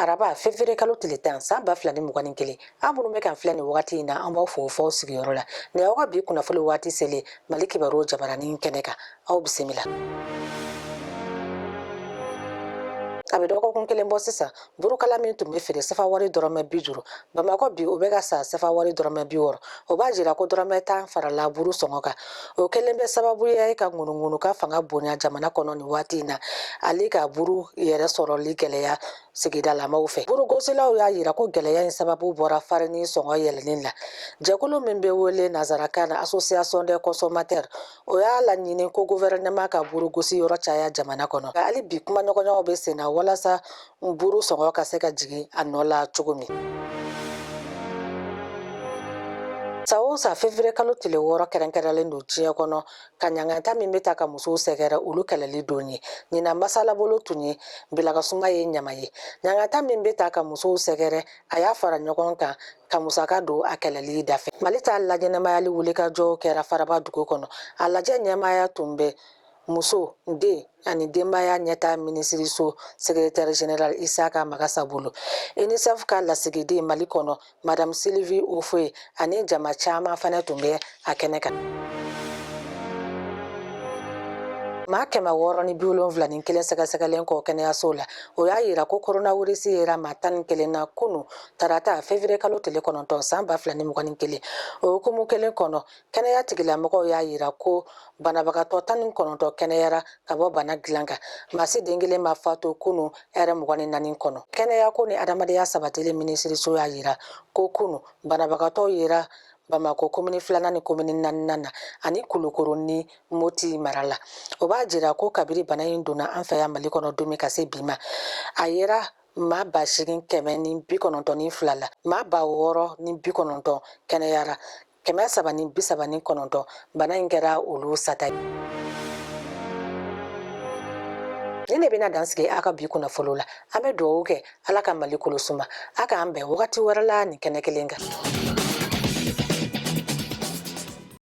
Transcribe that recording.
Araba février kalo tile 10 san 2021 an minnu bɛ kan filɛ ni wagati in na an b'aw fo fɔ sigiyɔrɔ la ni aw ka bi kunnafoni waati selen Mali kibaru jabaranin kɛnɛ kan aw bisimila. A bɛ dɔgɔkun kelen bɔ sisan burukala min tun bɛ feere safa wari dɔrɔmɛ 50 Bamakɔ bi o bɛ ka sa safa wari dɔrɔmɛ 60 o b'a jira ko dɔrɔmɛ 10 farala buru sɔngɔ kan o kelen bɛ sababu ye ka ŋunuŋunu ka fanga bonya jamana kɔnɔ ni waati in na ale ka buru yɛrɛ sɔrɔli gɛlɛya sigida lamaw fɛ burugosilaw y'a yira ko gɛlɛya in sababu bɔra farini sɔngɔ yɛlɛnin la jɛkulu min bɛ wele nazarakan na Association des consommateurs o y'a laɲini ko gouvernement ka burugosi yɔrɔ caya jamana kɔnɔ hali bi kuma ɲɔgɔnɲɔgɔnw bɛ sen na walasa buru sɔngɔ ka se ka jigin a nɔ la cogo min. Sa o sa février kalo tile 6 kɛrɛnkɛrɛnlen don diɲɛ kɔnɔ ka ɲangata min bɛ ta ka musow sɛgɛrɛ olu kɛlɛli don ye ɲina masala bolo tun ye bilakasuma ye ɲama ye ɲangata min bɛ ta ka musow sɛgɛrɛ a y'a fara ɲɔgɔn kan ka musaka don a kɛlɛli dafɛ Mali ta lajɛnɛmayali wulikajɔ kɛra Faraba dugu kɔnɔ a lajɛ ɲɛmaya tun bɛ muso den ani denbaya ɲɛta minisiriso secrétaire général Isaka Magasa bolo UNICEF ka lasigiden Mali kɔnɔ Madame Sylvie Ofoe ani jama caman fana tun bɛ a kɛnɛ kan. Maa 671 sɛgɛsɛgɛlen kɔ kɛnɛyaso la o y'a yira ko coronavirus yera maa 11 na kunu tarata février kalo tile 9 san 2021 o hukumu kelen kɔnɔ kɛnɛya tigilamɔgɔw y'a yira ko banabagatɔ 19 kɛnɛyara ka bɔ bana dilan kan maa si den kelen ma fatu kunu ɛrɛ 24 kɔnɔ kɛnɛya ko ni adamadenya sabatili minisiriso y'a yira ko kunu banabagatɔ yera Bamako komini 2 ni komini 4 na ani Kulukoro ni Moti mara la o b'a jira ko kabiri bana in donna an fɛ yan Mali kɔnɔ don min ka se bi ma a yera maa 8,192 la maa 6,090 kɛnɛyara 339 bana in kɛra olu sata ye. Ni ne bɛna dansigi a ka bi kunnafoni la an bɛ dugawu kɛ Ala ka Mali kolosuma a k'an bɛn wagati wɛrɛ la ni kɛnɛ kelen kan.